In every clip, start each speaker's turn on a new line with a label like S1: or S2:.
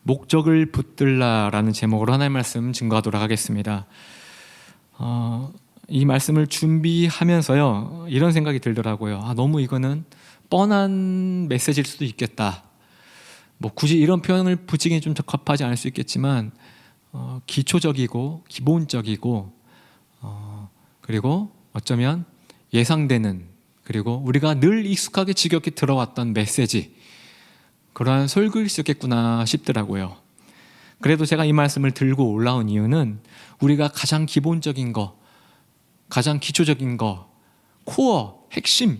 S1: 목적을 붙들라라는 제목으로 하나님의 말씀 증거하도록 하겠습니다. 이 말씀을 준비하면서요, 이런 생각이 들더라고요. 너무 이거는 뻔한 메시지일 수도 있겠다. 뭐 굳이 이런 표현을 붙이기는 좀 적합하지 않을 수 있겠지만 기초적이고 기본적이고 그리고 어쩌면 예상되는, 그리고 우리가 늘 익숙하게 지겹게 들어왔던 메시지, 그러한 설교일 수 있겠구나 싶더라고요. 그래도 제가 이 말씀을 들고 올라온 이유는 우리가 가장 기본적인 거, 가장 기초적인 거, 코어, 핵심,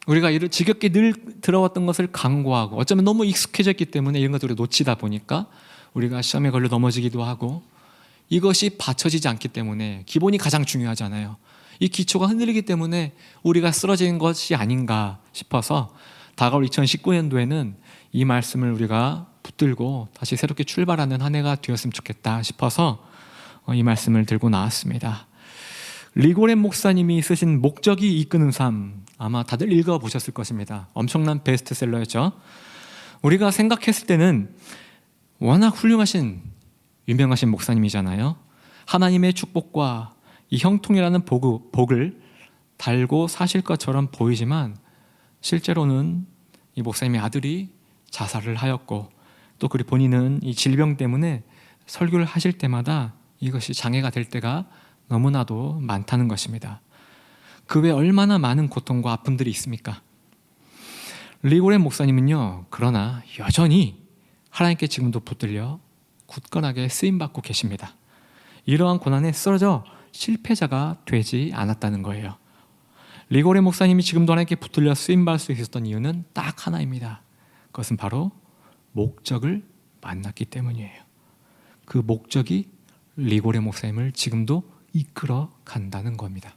S1: 우리가 이를 지겹게 늘 들어왔던 것을 강구하고, 어쩌면 너무 익숙해졌기 때문에 이런 것들을 놓치다 보니까 우리가 시험에 걸려 넘어지기도 하고, 이것이 받쳐지지 않기 때문에, 기본이 가장 중요하잖아요. 이 기초가 흔들리기 때문에 우리가 쓰러진 것이 아닌가 싶어서 다가올 2019년도에는 이 말씀을 우리가 붙들고 다시 새롭게 출발하는 한 해가 되었으면 좋겠다 싶어서 이 말씀을 들고 나왔습니다. 리고렌 목사님이 쓰신 목적이 이끄는 삶, 아마 다들 읽어보셨을 것입니다. 엄청난 베스트셀러였죠. 우리가 생각했을 때는 워낙 훌륭하신 유명하신 목사님이잖아요. 하나님의 축복과 이 형통이라는 복을 달고 사실 것처럼 보이지만 실제로는 이 목사님의 아들이 자살을 하였고, 또 그리고 본인은 이 질병 때문에 설교를 하실 때마다 이것이 장애가 될 때가 너무나도 많다는 것입니다. 그 외에 얼마나 많은 고통과 아픔들이 있습니까? 리고렌 목사님은요, 그러나 여전히 하나님께 지금도 붙들려 굳건하게 쓰임받고 계십니다. 이러한 고난에 쓰러져 실패자가 되지 않았다는 거예요. 리고렌 목사님이 지금도 하나님께 붙들려 쓰임받을 수 있었던 이유는 딱 하나입니다. 그것은 바로 목적을 만났기 때문이에요. 그 목적이 리고렌 목사님을 지금도 이끌어 간다는 겁니다.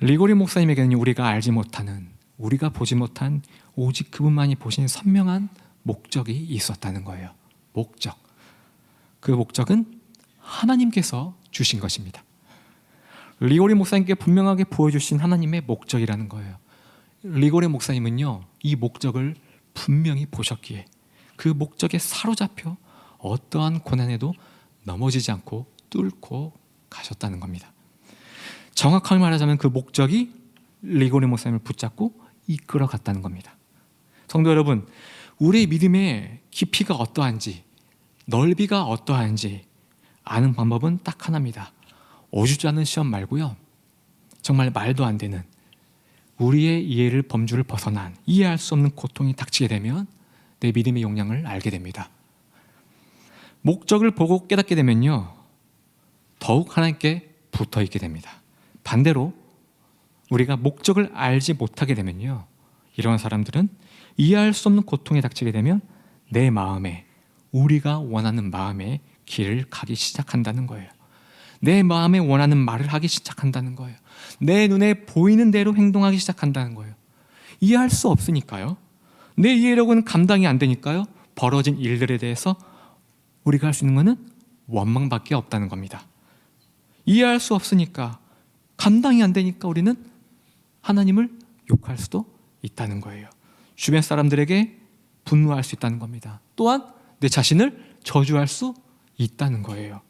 S1: 리고렌 목사님에게는 우리가 알지 못하는, 우리가 보지 못한 오직 그분만이 보신 선명한 목적이 있었다는 거예요. 목적. 그 목적은 하나님께서 주신 것입니다. 리고렌 목사님께 분명하게 보여주신 하나님의 목적이라는 거예요. 리고렌 목사님은요, 이 목적을 분명히 보셨기에 그 목적에 사로잡혀 어떠한 고난에도 넘어지지 않고 뚫고 가셨다는 겁니다. 정확하게 말하자면 그 목적이 리고렌 목사님을 붙잡고 이끌어 갔다는 겁니다. 성도 여러분, 우리의 믿음의 깊이가 어떠한지, 넓이가 어떠한지 아는 방법은 딱 하나입니다. 오주지 않은 시험 말고요, 정말 말도 안 되는, 우리의 이해를 범주를 벗어난 이해할 수 없는 고통이 닥치게 되면 내 믿음의 용량을 알게 됩니다. 목적을 보고 깨닫게 되면요, 더욱 하나님께 붙어 있게 됩니다. 반대로 우리가 목적을 알지 못하게 되면요, 이런 사람들은 이해할 수 없는 고통이 닥치게 되면 내 마음에, 우리가 원하는 마음의 길을 가기 시작한다는 거예요. 내 마음에 원하는 말을 하기 시작한다는 거예요. 내 눈에 보이는 대로 행동하기 시작한다는 거예요. 이해할 수 없으니까요. 내 이해력은 감당이 안 되니까요. 벌어진 일들에 대해서 우리가 할 수 있는 것은 원망밖에 없다는 겁니다. 이해할 수 없으니까, 감당이 안 되니까 우리는 하나님을 욕할 수도 있다는 거예요. 주변 사람들에게 분노할 수 있다는 겁니다. 또한 내 자신을 저주할 수 있다는 거예요.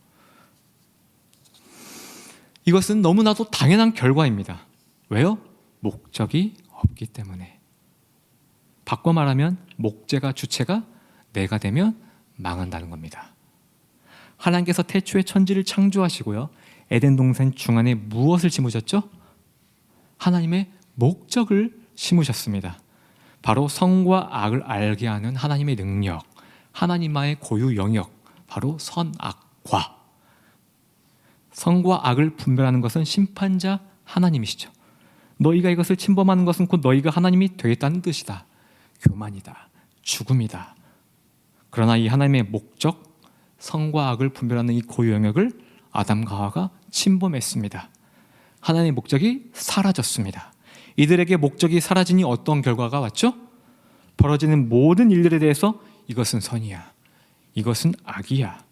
S1: 이것은 너무나도 당연한 결과입니다. 왜요? 목적이 없기 때문에. 바꿔 말하면 목재가 주체가 내가 되면 망한다는 겁니다. 하나님께서 태초에 천지를 창조하시고요, 에덴 동산 중앙에 무엇을 심으셨죠? 하나님의 목적을 심으셨습니다. 바로 선과 악을 알게 하는 하나님의 능력, 하나님만의 고유 영역, 바로 선악과. 선과 악을 분별하는 것은 심판자 하나님이시죠. 너희가 이것을 침범하는 것은 곧 너희가 하나님이 되겠다는 뜻이다. 교만이다. 죽음이다. 그러나 이 하나님의 목적, 선과 악을 분별하는 이 고유 영역을 아담과 하와가 침범했습니다. 하나님의 목적이 사라졌습니다. 이들에게 목적이 사라지니 어떤 결과가 왔죠? 벌어지는 모든 일들에 대해서 이것은 선이야, 이것은 악이야,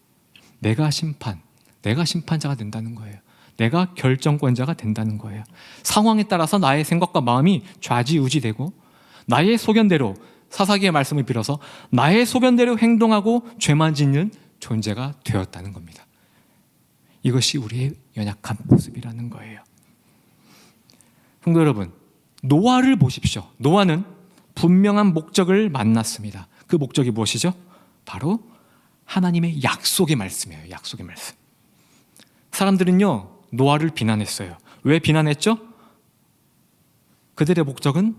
S1: 내가 심판자가 된다는 거예요. 내가 결정권자가 된다는 거예요. 상황에 따라서 나의 생각과 마음이 좌지우지되고 나의 소견대로 사사기의 말씀을 빌어서 나의 소견대로 행동하고 죄만 짓는 존재가 되었다는 겁니다. 이것이 우리의 연약한 모습이라는 거예요. 성도 여러분, 노아를 보십시오. 노아는 분명한 목적을 만났습니다. 그 목적이 무엇이죠? 바로 하나님의 약속의 말씀이에요. 약속의 말씀. 사람들은요, 노아를 비난했어요. 왜 비난했죠? 그들의 목적은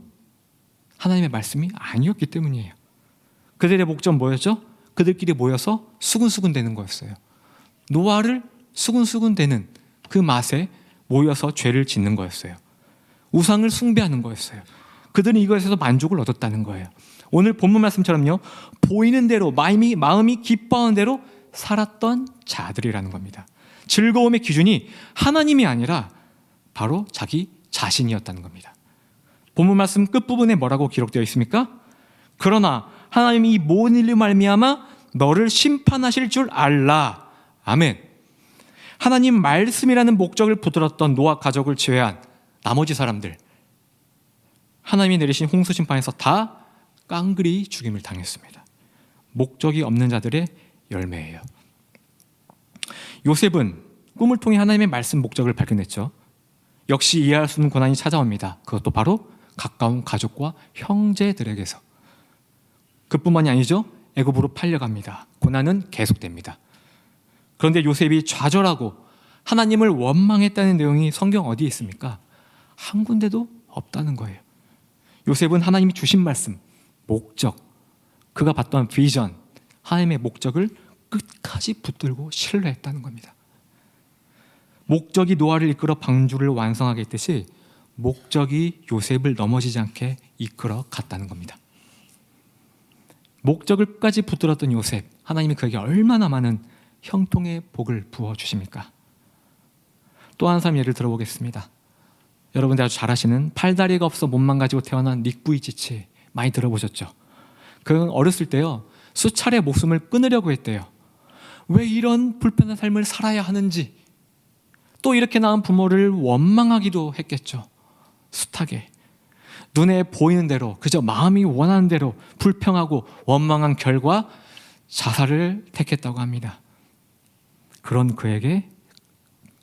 S1: 하나님의 말씀이 아니었기 때문이에요. 그들의 목적은 뭐였죠? 그들끼리 모여서 수군수군 되는 거였어요. 노아를 수군수군 되는 그 맛에 모여서 죄를 짓는 거였어요. 우상을 숭배하는 거였어요. 그들은 이것에서 만족을 얻었다는 거예요. 오늘 본문 말씀처럼요, 보이는 대로 마음이 기뻐하는 대로 살았던 자들이라는 겁니다. 즐거움의 기준이 하나님이 아니라 바로 자기 자신이었다는 겁니다. 본문 말씀 끝부분에 뭐라고 기록되어 있습니까? 그러나 하나님이 이 모든 일로 말미암아 너를 심판하실 줄 알라. 아멘. 하나님 말씀이라는 목적을 붙들었던 노아 가족을 제외한 나머지 사람들, 하나님이 내리신 홍수 심판에서 다 깡그리 죽임을 당했습니다. 목적이 없는 자들의 열매예요. 요셉은 꿈을 통해 하나님의 말씀 목적을 발견했죠. 역시 이해할 수 없는 고난이 찾아옵니다. 그것도 바로 가까운 가족과 형제들에게서. 그뿐만이 아니죠. 애굽으로 팔려갑니다. 고난은 계속됩니다. 그런데 요셉이 좌절하고 하나님을 원망했다는 내용이 성경 어디에 있습니까? 한 군데도 없다는 거예요. 요셉은 하나님이 주신 말씀, 목적, 그가 봤던 비전, 하나님의 목적을 끝까지 붙들고 신뢰했다는 겁니다. 목적이 노아를 이끌어 방주를 완성하게 했듯이 목적이 요셉을 넘어지지 않게 이끌어 갔다는 겁니다. 목적을 끝까지 붙들었던 요셉, 하나님이 그에게 얼마나 많은 형통의 복을 부어주십니까? 또 한 사람 예를 들어보겠습니다. 여러분들 아주 잘 아시는 팔다리가 없어 몸만 가지고 태어난 닉 부이치치, 많이 들어보셨죠? 그는 어렸을 때요, 수차례 목숨을 끊으려고 했대요. 왜 이런 불편한 삶을 살아야 하는지, 또 이렇게 낳은 부모를 원망하기도 했겠죠. 숱하게 눈에 보이는 대로, 그저 마음이 원하는 대로 불평하고 원망한 결과 자살을 택했다고 합니다. 그런 그에게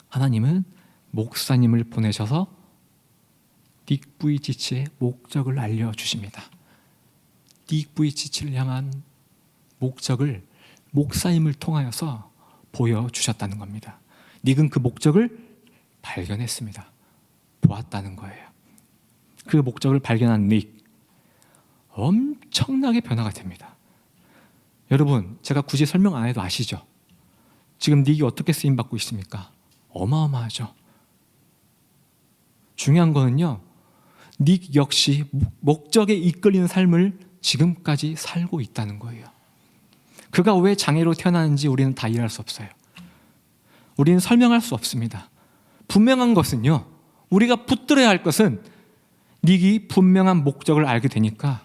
S1: 하나님은 목사님을 보내셔서 닉 부이치치의 목적을 알려주십니다. 닉 부이치치를 향한 목적을 목사님을 통하여서 보여주셨다는 겁니다. 닉은 그 목적을 발견했습니다. 보았다는 거예요. 그 목적을 발견한 닉, 엄청나게 변화가 됩니다. 여러분, 제가 굳이 설명 안 해도 아시죠? 지금 닉이 어떻게 쓰임받고 있습니까? 어마어마하죠. 중요한 거는요, 닉 역시 목적에 이끌리는 삶을 지금까지 살고 있다는 거예요. 그가 왜 장애로 태어나는지 우리는 다 이해할 수 없어요. 우리는 설명할 수 없습니다. 분명한 것은요, 우리가 붙들어야 할 것은 닉이 분명한 목적을 알게 되니까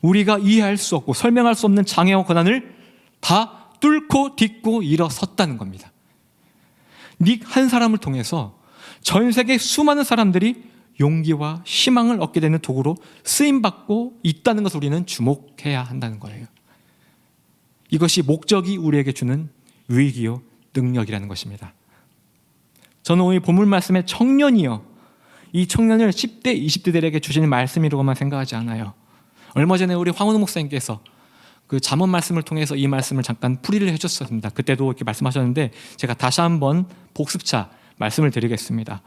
S1: 우리가 이해할 수 없고 설명할 수 없는 장애와 고난을 다 뚫고 딛고 일어섰다는 겁니다. 닉 한 사람을 통해서 전 세계 수많은 사람들이 용기와 희망을 얻게 되는 도구로 쓰임받고 있다는 것을 우리는 주목해야 한다는 거예요. 이것이 목적이 우리에게 주는 위기요 능력이라는 것입니다. 저는 오늘 본문 말씀의 청년이요, 이 청년을 10대, 20대들에게 주시는 말씀이라고만 생각하지 않아요. 얼마 전에 우리 황은호 목사님께서 그 잠언 말씀을 통해서 이 말씀을 잠깐 풀이를 해주셨습니다. 그때도 이렇게 말씀하셨는데 제가 다시 한번 복습차 말씀을 드리겠습니다.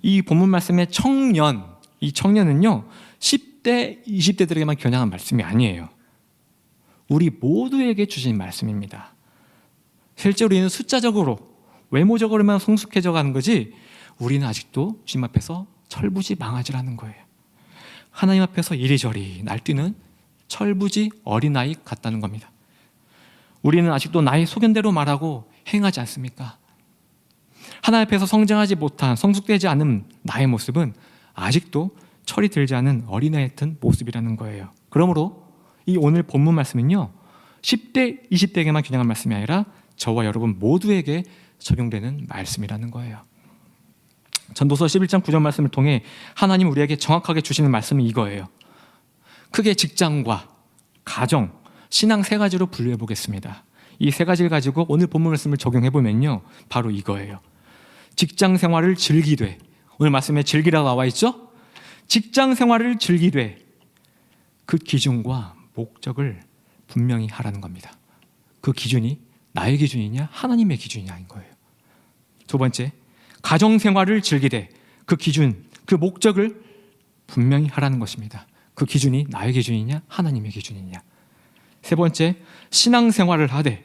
S1: 이 본문 말씀의 청년, 이 청년은요 10대, 20대들에게만 겨냥한 말씀이 아니에요. 우리 모두에게 주신 말씀입니다. 실제 우리는 숫자적으로, 외모적으로만 성숙해져 가는 거지 우리는 아직도 주님 앞에서 철부지 망아지라는 거예요. 하나님 앞에서 이리저리 날뛰는 철부지 어린아이 같다는 겁니다. 우리는 아직도 나의 소견대로 말하고 행하지 않습니까? 하나님 앞에서 성장하지 못한, 성숙되지 않은 나의 모습은 아직도 철이 들지 않은 어린아이 같은 모습이라는 거예요. 그러므로 이 오늘 본문 말씀은요 10대, 20대에게만 겨냥한 말씀이 아니라 저와 여러분 모두에게 적용되는 말씀이라는 거예요. 전도서 11장 9절 말씀을 통해 하나님 우리에게 정확하게 주시는 말씀은 이거예요. 크게 직장과 가정, 신앙 세 가지로 분류해 보겠습니다. 이 세 가지를 가지고 오늘 본문 말씀을 적용해 보면요, 바로 이거예요. 직장 생활을 즐기되, 오늘 말씀에 즐기라고 나와 있죠? 직장 생활을 즐기되 그 기준과 목적을 분명히 하라는 겁니다. 그 기준이 나의 기준이냐 하나님의 기준이냐인 거예요. 두 번째, 가정 생활을 즐기되 그 기준, 그 목적을 분명히 하라는 것입니다. 그 기준이 나의 기준이냐 하나님의 기준이냐. 세 번째, 신앙 생활을 하되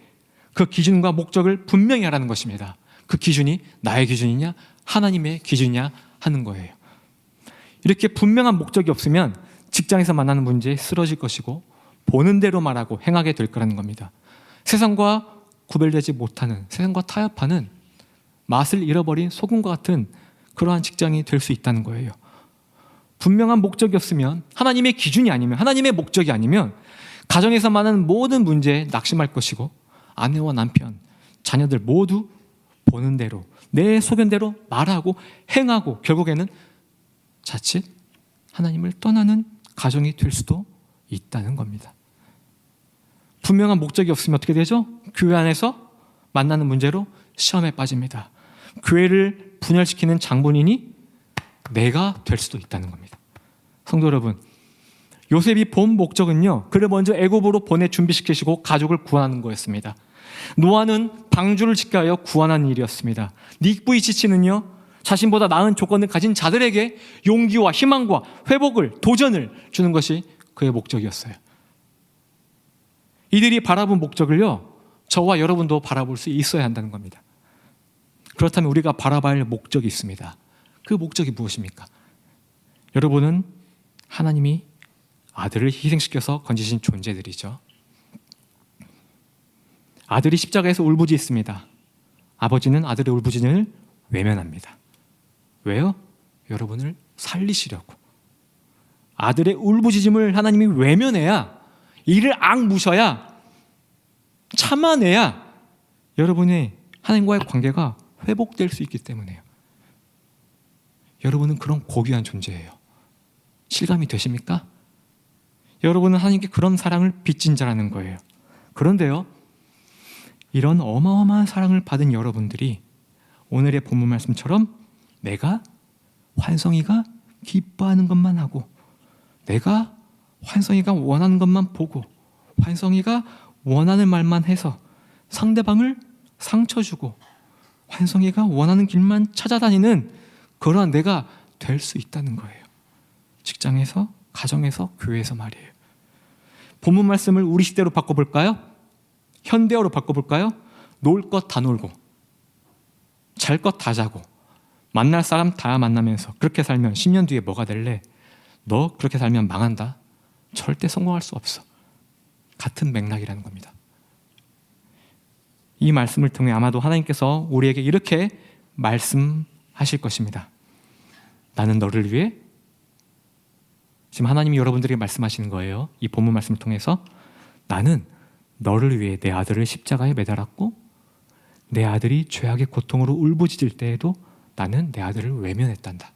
S1: 그 기준과 목적을 분명히 하라는 것입니다. 그 기준이 나의 기준이냐 하나님의 기준이냐 하는 거예요. 이렇게 분명한 목적이 없으면 직장에서 만나는 문제에 쓰러질 것이고 보는 대로 말하고 행하게 될 거라는 겁니다. 세상과 구별되지 못하는, 세상과 타협하는 맛을 잃어버린 소금과 같은 그러한 직장이 될 수 있다는 거예요. 분명한 목적이 없으면, 하나님의 기준이 아니면, 하나님의 목적이 아니면 가정에서 만나는 모든 문제에 낙심할 것이고 아내와 남편, 자녀들 모두 보는 대로 내 소견대로 말하고 행하고 결국에는 자칫 하나님을 떠나는 가정이 될 수도 있다는 겁니다. 분명한 목적이 없으면 어떻게 되죠? 교회 안에서 만나는 문제로 시험에 빠집니다. 교회를 분열시키는 장본인이 내가 될 수도 있다는 겁니다. 성도 여러분, 요셉이 본 목적은요, 그를 먼저 애굽으로 보내 준비시키시고 가족을 구원하는 거였습니다. 노아는 방주를 짓게 하여 구원하는 일이었습니다. 닉부이치치는요, 자신보다 나은 조건을 가진 자들에게 용기와 희망과 회복을, 도전을 주는 것이 그의 목적이었어요. 이들이 바라본 목적을요, 저와 여러분도 바라볼 수 있어야 한다는 겁니다. 그렇다면 우리가 바라봐야 할 목적이 있습니다. 그 목적이 무엇입니까? 여러분은 하나님이 아들을 희생시켜서 건지신 존재들이죠. 아들이 십자가에서 울부짖습니다. 아버지는 아들의 울부짖음을 외면합니다. 왜요? 여러분을 살리시려고. 아들의 울부짖음을 하나님이 외면해야, 이를 악무셔야, 참아내야 여러분의 하나님과의 관계가 회복될 수 있기 때문에요. 여러분은 그런 고귀한 존재예요. 실감이 되십니까? 여러분은 하나님께 그런 사랑을 빚진 자라는 거예요. 그런데요, 이런 어마어마한 사랑을 받은 여러분들이 오늘의 본문 말씀처럼 내가 환성이가 기뻐하는 것만 하고, 내가 환성이가 원하는 것만 보고, 환성이가 원하는 말만 해서 상대방을 상처 주고, 환성이가 원하는 길만 찾아다니는 그러한 내가 될 수 있다는 거예요. 직장에서, 가정에서, 교회에서 말이에요. 본문 말씀을 우리 시대로 바꿔볼까요? 현대어로 바꿔볼까요? 놀 것 다 놀고, 잘 것 다 자고, 만날 사람 다 만나면서 그렇게 살면 10년 뒤에 뭐가 될래? 너 그렇게 살면 망한다. 절대 성공할 수 없어. 같은 맥락이라는 겁니다. 이 말씀을 통해 아마도 하나님께서 우리에게 이렇게 말씀하실 것입니다. 나는 너를 위해, 지금 하나님이 여러분들에게 말씀하시는 거예요. 이 본문 말씀을 통해서 나는 너를 위해 내 아들을 십자가에 매달았고, 내 아들이 죄악의 고통으로 울부짖을 때에도 나는 내 아들을 외면했단다.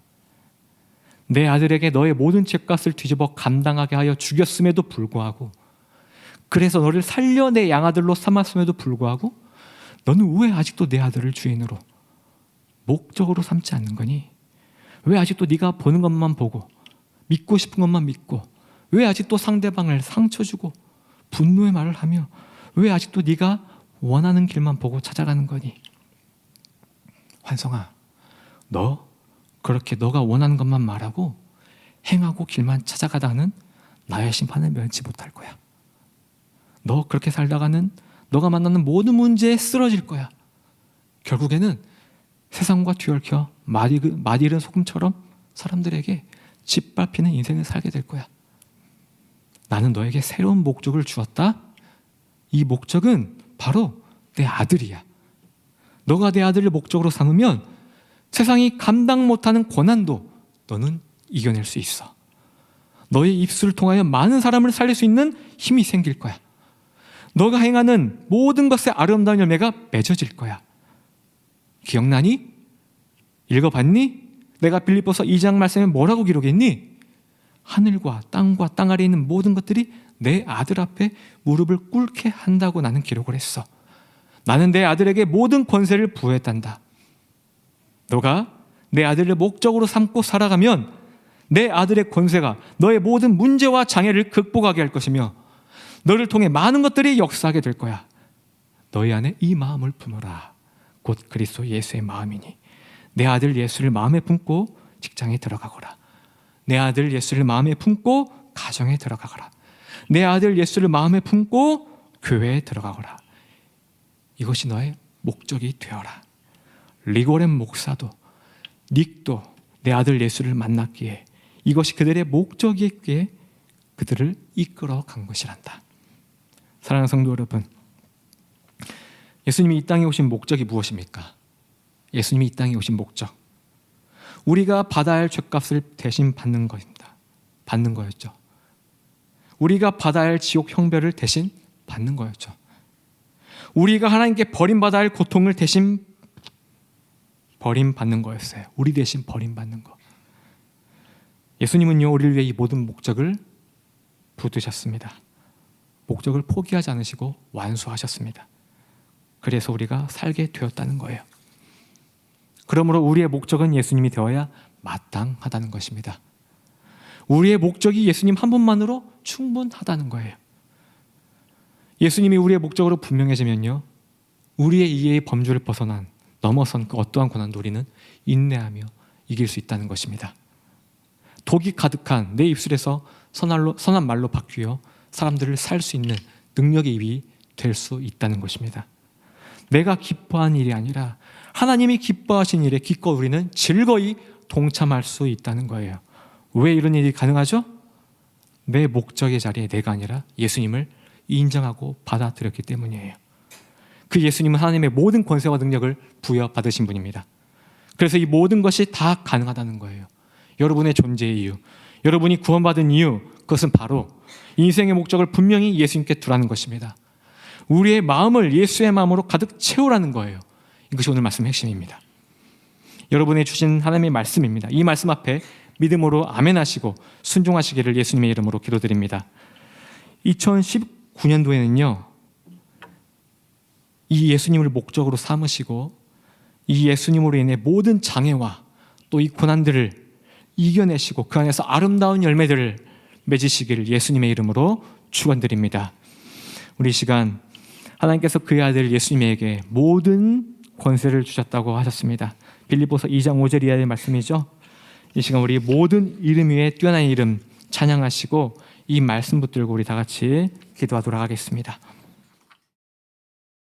S1: 내 아들에게 너의 모든 죄값을 뒤집어 감당하게 하여 죽였음에도 불구하고, 그래서 너를 살려 내 양아들로 삼았음에도 불구하고 너는 왜 아직도 내 아들을 주인으로, 목적으로 삼지 않는 거니? 왜 아직도 네가 보는 것만 보고 믿고 싶은 것만 믿고, 왜 아직도 상대방을 상처 주고 분노의 말을 하며, 왜 아직도 네가 원하는 길만 보고 찾아가는 거니? 환성아, 너 그렇게 너가 원하는 것만 말하고 행하고 길만 찾아가다가는 나의 심판을 면치 못할 거야. 너 그렇게 살다가는 너가 만나는 모든 문제에 쓰러질 거야. 결국에는 세상과 뒤얽혀 맛 잃은 소금처럼 사람들에게 짓밟히는 인생을 살게 될 거야. 나는 너에게 새로운 목적을 주었다. 이 목적은 바로 내 아들이야. 너가 내 아들을 목적으로 삼으면 세상이 감당 못하는 고난도 너는 이겨낼 수 있어. 너의 입술을 통하여 많은 사람을 살릴 수 있는 힘이 생길 거야. 너가 행하는 모든 것의 아름다운 열매가 맺어질 거야. 기억나니? 읽어봤니? 내가 빌립보서 2장 말씀에 뭐라고 기록했니? 하늘과 땅 아래에 있는 모든 것들이 내 아들 앞에 무릎을 꿇게 한다고 나는 기록을 했어. 나는 내 아들에게 모든 권세를 부여했단다. 너가 내 아들을 목적으로 삼고 살아가면 내 아들의 권세가 너의 모든 문제와 장애를 극복하게 할 것이며 너를 통해 많은 것들이 역사하게 될 거야. 너희 안에 이 마음을 품어라. 곧 그리스도 예수의 마음이니 내 아들 예수를 마음에 품고 직장에 들어가거라. 내 아들 예수를 마음에 품고 가정에 들어가거라. 내 아들 예수를 마음에 품고 교회에 들어가거라. 이것이 너의 목적이 되어라. 리고렌 목사도 닉도 내 아들 예수를 만났기에 이것이 그들의 목적이었기에 그들을 이끌어 간 것이란다. 사랑하는 성도 여러분, 예수님이 이 땅에 오신 목적이 무엇입니까? 예수님이 이 땅에 오신 목적, 우리가 받아야 할 죄값을 대신 받는 것입니다. 받는 거였죠. 우리가 받아야 할 지옥 형벌을 대신 받는 거였죠. 우리가 하나님께 버림받아야 할 고통을 대신 버림받는 거였어요. 우리 대신 버림받는 거. 예수님은요, 우리를 위해 이 모든 목적을 부두셨습니다. 목적을 포기하지 않으시고 완수하셨습니다. 그래서 우리가 살게 되었다는 거예요. 그러므로 우리의 목적은 예수님이 되어야 마땅하다는 것입니다. 우리의 목적이 예수님 한 분만으로 충분하다는 거예요. 예수님이 우리의 목적으로 분명해지면요, 우리의 이해의 범주를 넘어선 그 어떠한 고난도 우리는 인내하며 이길 수 있다는 것입니다. 독이 가득한 내 입술에서 선한 말로 바뀌어 사람들을 살 수 있는 능력의 입이 될 수 있다는 것입니다. 내가 기뻐한 일이 아니라 하나님이 기뻐하신 일에 기꺼이 우리는 즐거이 동참할 수 있다는 거예요. 왜 이런 일이 가능하죠? 내 목적의 자리에 내가 아니라 예수님을 인정하고 받아들였기 때문이에요. 그 예수님은 하나님의 모든 권세와 능력을 부여받으신 분입니다. 그래서 이 모든 것이 다 가능하다는 거예요. 여러분의 존재의 이유, 여러분이 구원받은 이유, 그것은 바로 인생의 목적을 분명히 예수님께 두라는 것입니다. 우리의 마음을 예수의 마음으로 가득 채우라는 거예요. 이것이 오늘 말씀의 핵심입니다. 여러분의 주신 하나님의 말씀입니다. 이 말씀 앞에 믿음으로 아멘 하시고 순종하시기를 예수님의 이름으로 기도드립니다. 2019년도에는요, 이 예수님을 목적으로 삼으시고 이 예수님으로 인해 모든 장애와 또 이 고난들을 이겨내시고 그 안에서 아름다운 열매들을 맺으시기를 예수님의 이름으로 축원드립니다. 우리 이 시간 하나님께서 그의 아들 예수님에게 모든 권세를 주셨다고 하셨습니다. 빌립보서 2장 5절 이하의 말씀이죠. 이 시간 우리 모든 이름 위에 뛰어난 이름 찬양하시고 이 말씀 붙들고 우리 다 같이 기도하도록 하겠습니다.